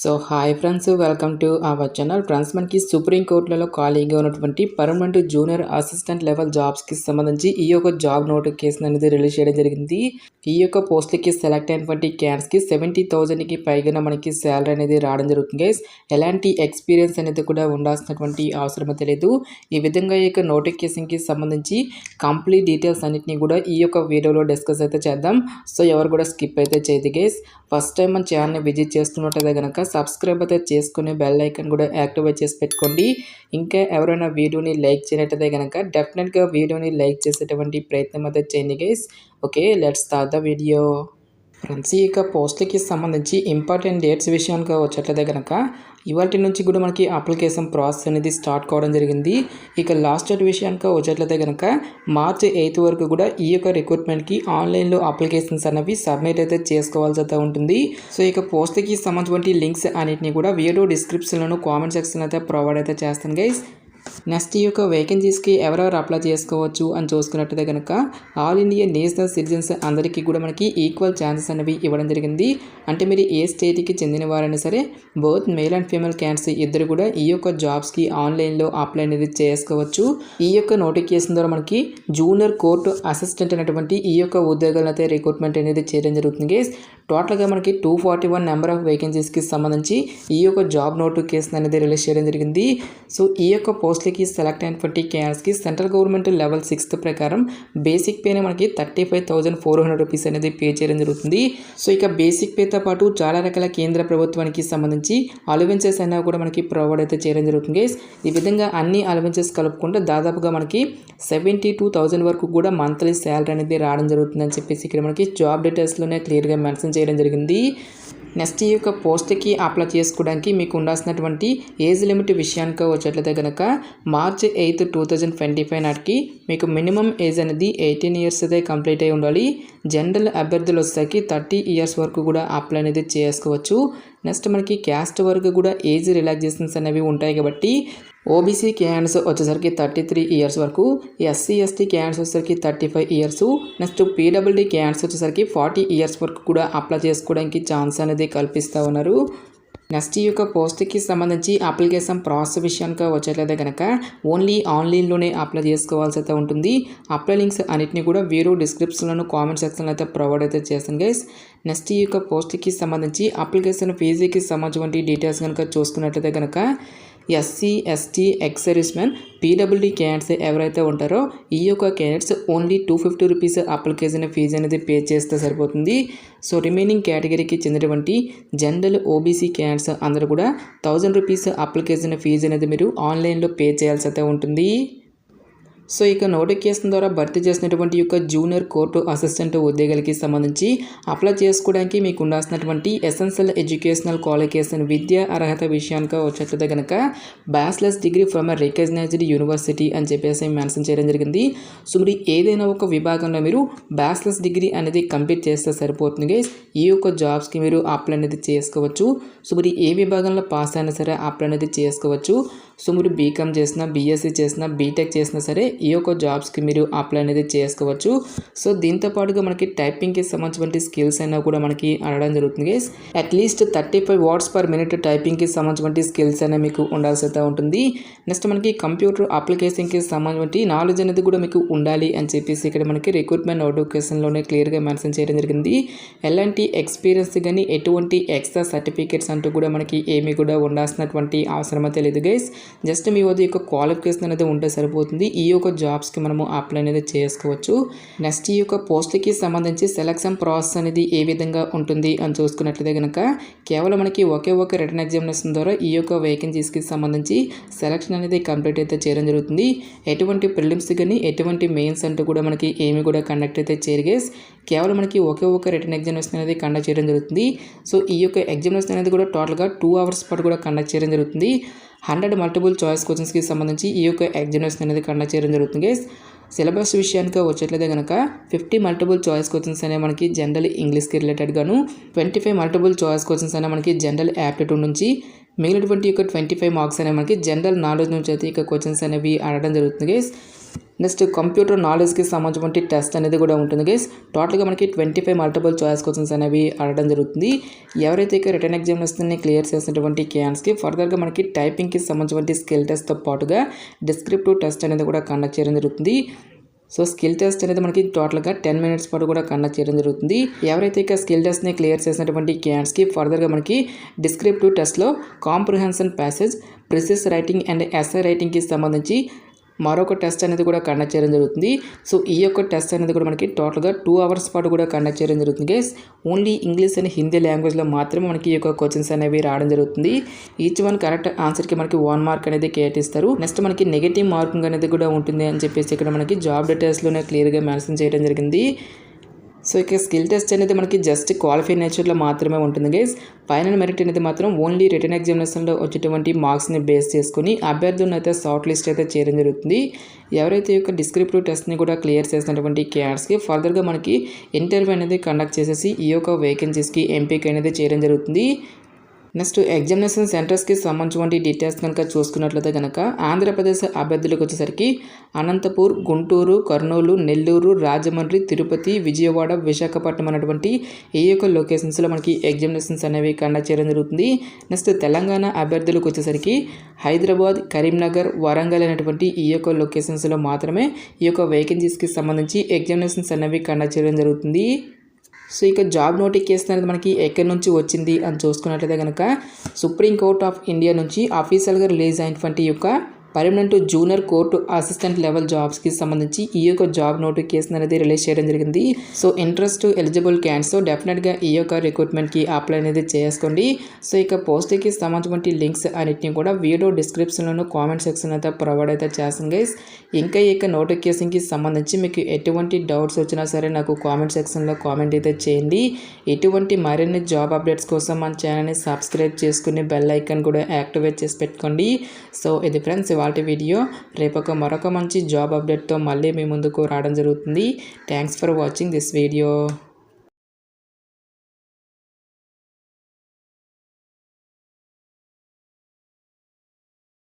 So hi friends, welcome to our channel. Friends, మనకి సుప్రీంకోర్టులలో ఖాళీగా ఉన్నటువంటి పర్మనెంట్ జూనియర్ అసిస్టెంట్ లెవెల్ జాబ్స్కి సంబంధించి ఈ యొక్క జాబ్ నోటిఫికేషన్ అనేది రిలీజ్ చేయడం జరిగింది. ఈ యొక్క పోస్ట్లకి సెలెక్ట్ అయినటువంటి క్యాండిడేట్స్కి 70,000కి పైగా మనకి శాలరీ అనేది రావడం జరుగుతుంది గైస్. ఎలాంటి ఎక్స్పీరియన్స్ అనేది కూడా ఉండాల్సినటువంటి అవసరం తెలియదు. ఈ విధంగా ఈ యొక్క నోటిఫికేషన్కి సంబంధించి కంప్లీట్ డీటెయిల్స్ అన్నింటినీ కూడా ఈ యొక్క వీడియోలో డిస్కస్ అయితే చేద్దాం. సో ఎవరు కూడా స్కిప్ అయితే చేయదు గైస్. ఫస్ట్ టైం మన ఛానల్ని విజిట్ చేస్తున్నట్టయితే కనుక సబ్స్క్రైబ్ అయితే చేసుకుని బెల్ ఐకాన్ కూడా యాక్టివేట్ చేసి పెట్టుకోండి. ఇంకా ఎవరైనా వీడియోని లైక్ చేయనట్టయితే కనుక డెఫినెట్గా వీడియోని లైక్ చేసేటువంటి ప్రయత్నం అయితే చేయండి guys. Okay, let's start the video. Friends, ఈ యొక్క పోస్ట్లకి సంబంధించి ఇంపార్టెంట్ డేట్స్ విషయానికి వచ్చేట్లయితే కనుక ఇవాటి నుంచి కూడా మనకి అప్లికేషన్ ప్రాసెస్ అనేది స్టార్ట్ కావడం జరిగింది. ఇక లాస్ట్ డేట్ విషయానికి వచ్చేట్లయితే కనుక మార్చి 8 వరకు కూడా ఈ యొక్క రిక్రూట్మెంట్కి ఆన్లైన్లో అప్లికేషన్స్ అనేవి సబ్మిట్ అయితే చేసుకోవాల్సి అయితే ఉంటుంది. సో ఇక పోస్ట్కి సంబంధించిన లింక్స్ అన్నింటినీ కూడా వీడియో డిస్క్రిప్షన్లోను కామెంట్ సెక్షన్ అయితే ప్రొవైడ్ అయితే చేస్తాను గైస్. నెక్స్ట్, ఈ యొక్క వేకెన్సీస్కి ఎవరెవరు అప్లై చేసుకోవచ్చు అని చూసుకున్నట్టయితే కనుక ఆల్ ఇండియా నేషనల్ సిటిజన్స్ అందరికీ కూడా మనకి ఈక్వల్ ఛాన్సెస్ అనేవి ఇవ్వడం జరిగింది. అంటే మీరు ఏ స్టేట్కి చెందిన వారైనా సరే both male and female candidates ఇద్దరు కూడా ఈ యొక్క జాబ్స్కి ఆన్లైన్లో అప్లై అనేది చేసుకోవచ్చు. ఈ యొక్క నోటిఫికేషన్ ద్వారా మనకి జూనియర్ కోర్టు అసిస్టెంట్ అనేటువంటి ఈ యొక్క ఉద్యోగాలను అయితే రిక్రూట్మెంట్ అనేది చేయడం జరుగుతుంది. టోటల్గా మనకి 241 నెంబర్ ఆఫ్ వేకెన్సీస్కి సంబంధించి ఈ యొక్క జాబ్ నోటిఫికేషన్ అనేది రిలీజ్ చేయడం జరిగింది. సో ఈ యొక్క పోస్ట్లకి సెలెక్ట్ అయినటువంటి క్యాండిడేట్స్కి సెంట్రల్ గవర్నమెంట్ లెవెల్ 6 ప్రకారం బేసిక్ పేనే మనకి 35,400 రూపీస్ అనేది పే చేయడం జరుగుతుంది. సో ఇక బేసిక్ పేతో పాటు చాలా రకాల కేంద్ర ప్రభుత్వానికి సంబంధించి అలవెన్సెస్ అయినా కూడా మనకి ప్రొవైడ్ అయితే చేయడం జరుగుతుంది. ఈ విధంగా అన్ని అలవెన్సెస్ కలుపుకుంటే దాదాపుగా మనకి 72,000 వరకు కూడా మంత్లీ శాలరీ అనేది రావడం జరుగుతుందని చెప్పేసి ఇక్కడ మనకి జాబ్ డీటెయిల్స్లోనే క్లియర్గా మెన్షన్ చేయడం జరిగింది. నెక్స్ట్, ఈ యొక్క పోస్ట్కి అప్లై చేసుకోవడానికి మీకు ఉండాల్సినటువంటి ఏజ్ లిమిట్ విషయానికి వచ్చేట్లయితే కనుక మార్చి 8, 2025 నాటికి మీకు మినిమం ఏజ్ అనేది 18 ఇయర్స్ అయితే కంప్లీట్ అయి ఉండాలి. జనరల్ అభ్యర్థులు వచ్చేసరికి 30 ఇయర్స్ వరకు కూడా అప్లై అనేది చేసుకోవచ్చు. నెక్స్ట్, మనకి క్యాస్ట్ వరకు కూడా ఏజ్ రిలాక్సేషన్స్ అనేవి ఉంటాయి కాబట్టి ఓబీసీ క్యాండిడేట్స్ వచ్చేసరికి 33 ఇయర్స్ వరకు, ఎస్సీ ఎస్టీ క్యాండిడేట్స్ వచ్చేసరికి 35 ఇయర్స్, నెక్స్ట్ పీడబ్ల్యూడీ క్యాండిడేట్స్ వచ్చేసరికి 40 ఇయర్స్ వరకు కూడా అప్లై చేసుకోవడానికి ఛాన్స్ అనేది కల్పిస్తూ ఉన్నారు. నెక్స్ట్, ఈ యొక్క పోస్ట్కి సంబంధించి అప్లికేషన్ ప్రాసెస్ విషయానికి వచ్చేట్లయితే కనుక ఓన్లీ ఆన్లైన్లోనే అప్లై చేసుకోవాల్సి అయితే ఉంటుంది. అప్లై లింక్స్ అన్నింటినీ కూడా వీడియో డిస్క్రిప్షన్లోను కామెంట్ సెక్షన్లో అయితే ప్రొవైడ్ అయితే చేస్తాను గైస్. నెక్స్ట్, ఈ యొక్క పోస్ట్కి సంబంధించి అప్లికేషన్ ఫీజుకి సంబంధించిన డీటెయిల్స్ కనుక చూసుకున్నట్లయితే కనుక ఎస్సీ ఎస్టీ ఎక్స్ సర్వీస్మెన్ పీడబ్ల్యూడీ క్యాండిడేట్స్ ఎవరైతే ఉంటారో ఈ యొక్క candidates only 250 rupees application fee అనేది పే చేస్తే సరిపోతుంది. సో రిమైనింగ్ కేటగిరీకి చెందినటువంటి జనరల్ ఓబీసీ క్యాండిడేట్స్ అందరూ కూడా 1000 రూపీస్ అప్లికేషన్ ఫీజు అనేది మీరు ఆన్లైన్లో పే చేయాల్సి అయితే ఉంటుంది. సో ఇక నోటిఫికేషన్ ద్వారా భర్తీ చేసినటువంటి యొక్క జూనియర్ కోర్టు అసిస్టెంట్ ఉద్యోగాలకి సంబంధించి అప్లై చేసుకోవడానికి మీకు ఉండాల్సినటువంటి ఎసెన్షియల్ ఎడ్యుకేషనల్ క్వాలిఫికేషన్ విద్యా అర్హత విషయానికి వచ్చేట్లయితే కనుక bachelor's degree from a recognised university అని చెప్పేసి మెన్షన్ చేయడం జరిగింది. సో మీరు ఏదైనా ఒక విభాగంలో మీరు బ్యాచిలర్స్ డిగ్రీ అనేది కంప్లీట్ చేస్తే సరిపోతుంది గైస్. ఈ యొక్క జాబ్స్కి మీరు అప్లై అనేది చేసుకోవచ్చు. సో మీరు ఏ విభాగంలో పాస్ అయినా సరే అప్లై అనేది చేసుకోవచ్చు. సో మీరు బీకామ్ చేసినా, బీఎస్సీ చేసినా, బీటెక్ చేసినా సరే ఈ యొక్క జాబ్స్కి మీరు అప్లై అనేది చేసుకోవచ్చు. సో దీంతో పాటుగా మనకి టైపింగ్కి సంబంధించిన స్కిల్స్ అయినా కూడా మనకి అడగడం జరుగుతుంది guys. At least 35 words per minute టైపింగ్కి సంబంధించిన స్కిల్స్ అయినా మీకు ఉండాల్సి అయితే ఉంటుంది. నెక్స్ట్, మనకి కంప్యూటర్ అప్లికేషన్కి సంబంధించిన నాలెడ్జ్ అనేది కూడా మీకు ఉండాలి అని చెప్పేసి ఇక్కడ మనకి రిక్రూట్మెంట్ నోటిఫికేషన్లోనే క్లియర్గా మెన్షన్ చేయడం జరిగింది. ఎలాంటి ఎక్స్పీరియన్స్ కానీ ఎటువంటి ఎక్స్ట్రా సర్టిఫికేట్స్ అంటూ కూడా మనకి ఏమీ కూడా ఉండాల్సినటువంటి అవసరం అయితే లేదు గైస్. జస్ట్ మీ వద్ద యొక్క క్వాలిఫికేషన్ అనేది ఉంటే సరిపోతుంది. ఈ యొక్క జాబ్స్కి మనము అప్లై అనేది చేసుకోవచ్చు. నెక్స్ట్, ఈ యొక్క పోస్ట్కి సంబంధించి సెలక్షన్ ప్రాసెస్ అనేది ఏ విధంగా ఉంటుంది అని చూసుకున్నట్లయితే కనుక కేవలం మనకి ఒకే ఒక రిటర్న్ ఎగ్జామినేషన్ ద్వారా ఈ యొక్క వేకెన్సీస్కి సంబంధించి సెలక్షన్ అనేది కంప్లీట్ అయితే చేయడం జరుగుతుంది. ఎటువంటి ప్రిలిమ్స్ కానీ ఎటువంటి మెయిన్స్ అంటూ కూడా మనకి ఏమి కూడా కండక్ట్ అయితే చేయరు గైస్. కేవలం మనకి ఒకే ఒక రిటర్న్ ఎగ్జామినేషన్ అనేది కండక్ట్ చేయడం జరుగుతుంది. సో ఈ యొక్క ఎగ్జామినేషన్ అనేది కూడా టోటల్గా 2 hours పాటు కూడా కండక్ట్ చేయడం జరుగుతుంది. 100 మల్టిపుల్ చాయిస్ క్వశ్చన్స్కి సంబంధించి ఈ యొక్క ఎగ్జామినేషన్ అనేది కండక్ట్ చేయడం జరుగుతుంది గైస్. సిలబస్ విషయానికి వచ్చేట్లయితే కనుక 50 మల్టిపుల్ చాయిస్ క్వశ్చన్స్ అనేవి మనకి జనరల్ ఇంగ్లీష్కి రిలేటెడ్గాను, 25 మల్టిపుల్ చాయిస్ క్వశ్చన్స్ అనేవి మనకి జనరల్ యాప్టిట్యూడ్ నుంచి, మిగిలినటువంటి యొక్క 25 మార్క్స్ అనేవి మనకి జనరల్ నాలెడ్జ్ నుంచి అయితే ఇక క్వశ్చన్స్ అనేవి అడగడం జరుగుతుంది గైస్. నెక్స్ట్ కంప్యూటర్ నాలెడ్జ్కి సంబంధించిన టెస్ట్ అనేది కూడా ఉంటుంది గైస్. టోటల్గా మనకి 25 మల్టిపుల్ చాయిస్ క్వశ్చన్స్ అనేవి అడగడం జరుగుతుంది. ఎవరైతే రిటర్న్ ఎగ్జామినేషన్ని క్లియర్ చేసినటువంటి క్యాండిడేట్స్కి ఫర్దర్గా మనకి టైపింగ్కి సంబంధించిన స్కిల్ టెస్ట్తో పాటుగా డిస్క్రిప్టివ్ టెస్ట్ అనేది కూడా కండక్ట్ చేయడం జరుగుతుంది. సో స్కిల్ టెస్ట్ అనేది మనకి టోటల్గా 10 మినిట్స్ పాటు కూడా కండక్ట్ చేయడం జరుగుతుంది. ఎవరైతే స్కిల్ టెస్ట్ని క్లియర్ చేసినటువంటి క్యాండిడేట్స్కి ఫర్దర్గా మనకి డిస్క్రిప్టివ్ టెస్ట్లో comprehension passage, precis writing and essay రైటింగ్కి సంబంధించి మరొక టెస్ట్ అనేది కూడా కండక్ట్ చేయడం జరుగుతుంది. సో ఈ యొక్క టెస్ట్ అనేది కూడా మనకి టోటల్గా 2 అవర్స్ పాటు కూడా కండక్ట్ చేయడం జరుగుతుంది guys. Only English and Hindi లాంగ్వేజ్లో మాత్రమే మనకి ఈ యొక్క క్వశ్చన్స్ అనేవి రావడం జరుగుతుంది. ఈచ్ వన్ కరెక్ట్ ఆన్సర్కి మనకి 1 మార్క్ అనేది కేటాయిస్తారు. నెక్స్ట్ మనకి నెగిటివ్ మార్కింగ్ అనేది కూడా ఉంటుంది అని చెప్పేసి ఇక్కడ మనకి జాబ్ డీటెయిల్స్లోనే క్లియర్గా మెన్షన్ చేయడం జరిగింది. సో ఇక స్కిల్ టెస్ట్ అనేది మనకి జస్ట్ క్వాలిఫై నేచర్లో మాత్రమే ఉంటుంది గైస్. ఫైనల్ మెరిట్ అనేది మాత్రం ఓన్లీ రిటర్న్ ఎగ్జామినేషన్లో వచ్చేటువంటి మార్క్స్ని బేస్ చేసుకుని అభ్యర్థులను అయితే షార్ట్ లిస్ట్ అయితే చేయడం జరుగుతుంది. ఎవరైతే ఈ యొక్క డిస్క్రిప్టివ్ టెస్ట్ని కూడా క్లియర్ చేసినటువంటి క్యాండిడేట్స్కి ఫర్దర్గా మనకి ఇంటర్వ్యూ అనేది కండక్ట్ చేసేసి ఈ యొక్క వేకెన్సీస్కి ఎంపిక అనేది చేయడం జరుగుతుంది. నెక్స్ట్ ఎగ్జామినేషన్ సెంటర్స్కి సంబంధించిన డీటెయిల్స్ కనుక చూసుకున్నట్లయితే కనుక ఆంధ్రప్రదేశ్ అభ్యర్థులకు వచ్చేసరికి అనంతపూర్, గుంటూరు, కర్నూలు, నెల్లూరు, రాజమండ్రి, తిరుపతి, విజయవాడ, విశాఖపట్నం అనేటువంటి ఈ యొక్క లొకేషన్స్లో మనకి ఎగ్జామినేషన్స్ అనేవి కండక్ట్ చేయడం జరుగుతుంది. నెక్స్ట్ తెలంగాణ అభ్యర్థులకు వచ్చేసరికి హైదరాబాద్, కరీంనగర్, వరంగల్ అనేటువంటి ఈ యొక్క లొకేషన్స్లో మాత్రమే ఈ యొక్క వేకెన్సీస్కి సంబంధించి ఎగ్జామినేషన్స్ అనేవి కండక్ట్ చేయడం జరుగుతుంది. సో ఇక జాబ్ నోటిఫికేషన్ అనేది మనకి ఎక్కడి నుంచి వచ్చింది అని చూసుకున్నట్లయితే కనుక సుప్రీంకోర్టు ఆఫ్ ఇండియా నుంచి అఫీషియల్గా రిలీజ్ అయినటువంటి యొక్క permanent junior court assistant level జాబ్స్కి సంబంధించి ఈ యొక్క జాబ్ నోటిఫికేషన్ అనేది రిలీజ్ చేయడం జరిగింది. సో ఇంట్రెస్ట్ ఎలిజిబుల్ క్యాండిడేట్స్ డెఫినెట్గా ఈ యొక్క రిక్రూట్మెంట్కి అప్లై అనేది చేసుకోండి. సో ఇక పోస్ట్కి సంబంధించిన లింక్స్ అన్నిటిని కూడా వీడియో డిస్క్రిప్షన్లోనూ కామెంట్ సెక్షన్ అయితే ప్రొవైడ్ అయితే చేస్తాం గైస్. ఇంకా ఈ యొక్క నోటిఫికేషన్కి సంబంధించి మీకు ఎటువంటి డౌట్స్ వచ్చినా సరే నాకు కామెంట్ సెక్షన్లో కామెంట్ అయితే చేయండి. ఎటువంటి మరిన్ని జాబ్ అప్డేట్స్ కోసం మన ఛానల్ని సబ్స్క్రైబ్ చేసుకుని బెల్ ఐకాన్ కూడా యాక్టివేట్ చేసి పెట్టుకోండి. సో ఇది ఫ్రెండ్స్ ఇవాల్టి వీడియో. రేపు మరొక మంచి జాబ్ అప్డేట్తో మళ్ళీ మీ ముందుకు రావడం జరుగుతుంది. Thanks for watching this video.